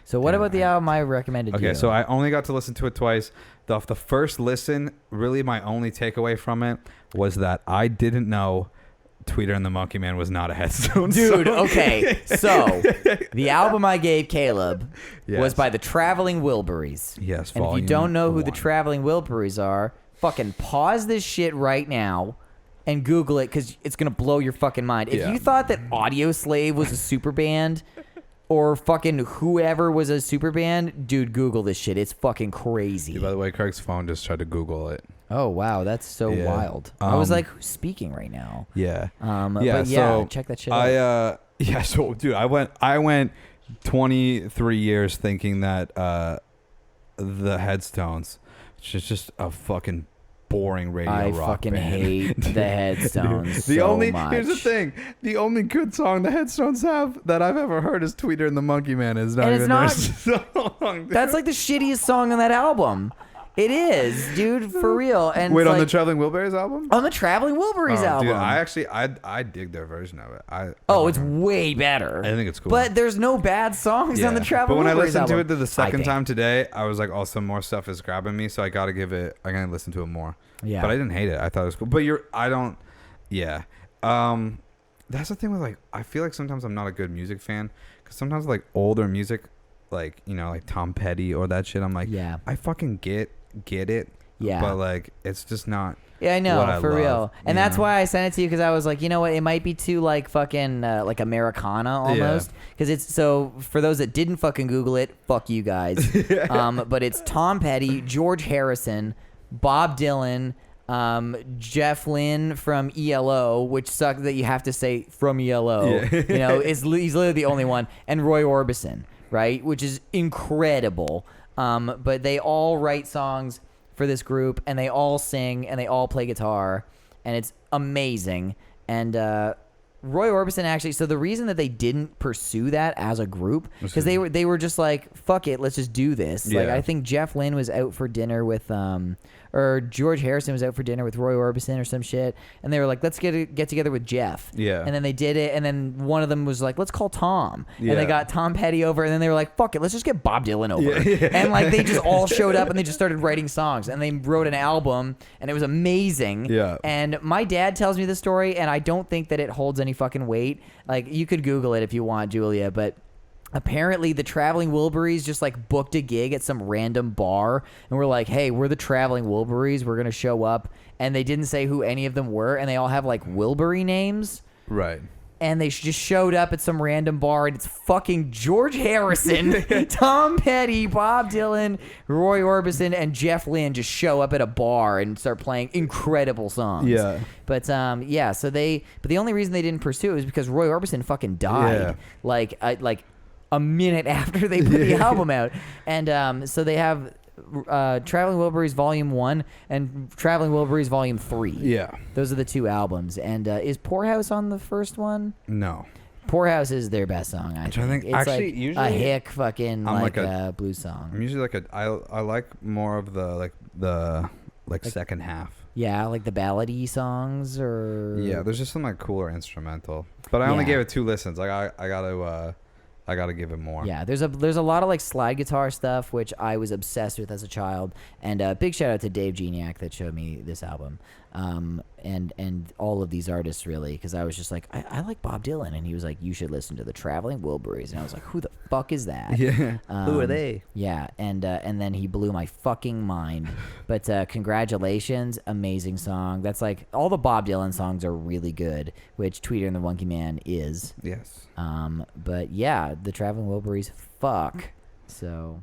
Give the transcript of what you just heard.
So what about the album I recommended to you? Okay, so I only got to listen to it twice. The first listen, really my only takeaway from it was that I didn't know Tweeter and the Monkey Man was not a Headstone Dude, song. okay. So the album I gave Caleb was by the Traveling Wilburys. Yes, and if you don't know who the Traveling Wilburys are, fucking pause this shit right now and Google it because it's going to blow your fucking mind. If you thought that Audio Slave was a super band or fucking whoever was a super band, dude, Google this shit. It's fucking crazy. By the way, Craig's phone just tried to Google it. Oh, wow. That's so wild. I was like, who's speaking right now? Yeah. But so check that shit out. So, dude, I went 23 years thinking that the Headstones, which is just a fucking boring radio rock band. I fucking hate the Headstones much. Here's the thing. The only good song the Headstones have that I've ever heard is Tweeter and the Monkey Man. It's not even their song. That's like the shittiest song on that album. It is, dude, for real. And wait, on the Traveling Wilburys album? On the Traveling Wilburys album. Dude, I dig their version of it. It's way better. I think it's cool. But there's no bad songs on the Traveling Wilburys album. But when I listened to it the second time today, I was like, oh, some more stuff is grabbing me, so I gotta listen to it more. Yeah. But I didn't hate it. I thought it was cool. But that's the thing with like, I feel like sometimes I'm not a good music fan because sometimes like older music, like, you know, like Tom Petty or that shit, I'm like, I fucking get it, but like it's just not I know, for real. And that's why I sent it to you, because I was like, you know what, it might be too like fucking like Americana almost, because it's so, for those that didn't fucking Google it, fuck you guys. But it's Tom Petty, George Harrison, Bob Dylan, Jeff Lynne from ELO, which sucks that you have to say from ELO, you know, he's literally the only one, and Roy Orbison, right, which is incredible. But they all write songs for this group, and they all sing, and they all play guitar, and it's amazing. And Roy Orbison actually, so the reason that they didn't pursue that as a group, because they were just like, fuck it, let's just do this. Like, I think Jeff Lynne was out for dinner with or George Harrison was out for dinner with Roy Orbison or some shit, and they were like, let's get together with Jeff. And then they did it, and then one of them was like, let's call Tom. And they got Tom Petty over, and then they were like, fuck it, let's just get Bob Dylan over. And like, they just all showed up, and they just started writing songs, and they wrote an album, and it was amazing. And my dad tells me this story, and I don't think that it holds any fucking weight. Like, you could Google it if you want, Julia, but apparently the Traveling Wilburys just like booked a gig at some random bar, and we're like, hey, we're the Traveling Wilburys, we're gonna show up, and they didn't say who any of them were, and they all have like Wilbury names, right? And they just showed up at some random bar, and it's fucking George Harrison, Tom Petty, Bob Dylan, Roy Orbison, and Jeff Lynne just show up at a bar and start playing incredible songs. But so but the only reason they didn't pursue it was because Roy Orbison fucking died like a minute after they put the album out. And so they have Traveling Wilburys Volume 1 and Traveling Wilburys Volume 3. Those are the two albums. And is Poorhouse on the first one? No. Poorhouse is their best song, I think. It's actually, like usually, a hick fucking like a blues song. I'm usually like I like more of the second half. Yeah, like the ballady songs, or there's just some like cooler instrumental. But I only gave it 2 listens. Like I gotta give it more. Yeah, there's a lot of like slide guitar stuff, which I was obsessed with as a child. And big shout out to Dave Geniak that showed me this album, and all of these artists, really, because I was just like, I like Bob Dylan, and he was like, you should listen to the Traveling Wilburys, and I was like, who the fuck is that? Who are they? Yeah, and then he blew my fucking mind. But congratulations, amazing song. That's like, all the Bob Dylan songs are really good, which Tweeter and the Monkey Man is. Yes. But yeah, the Traveling Wilburys, fuck. So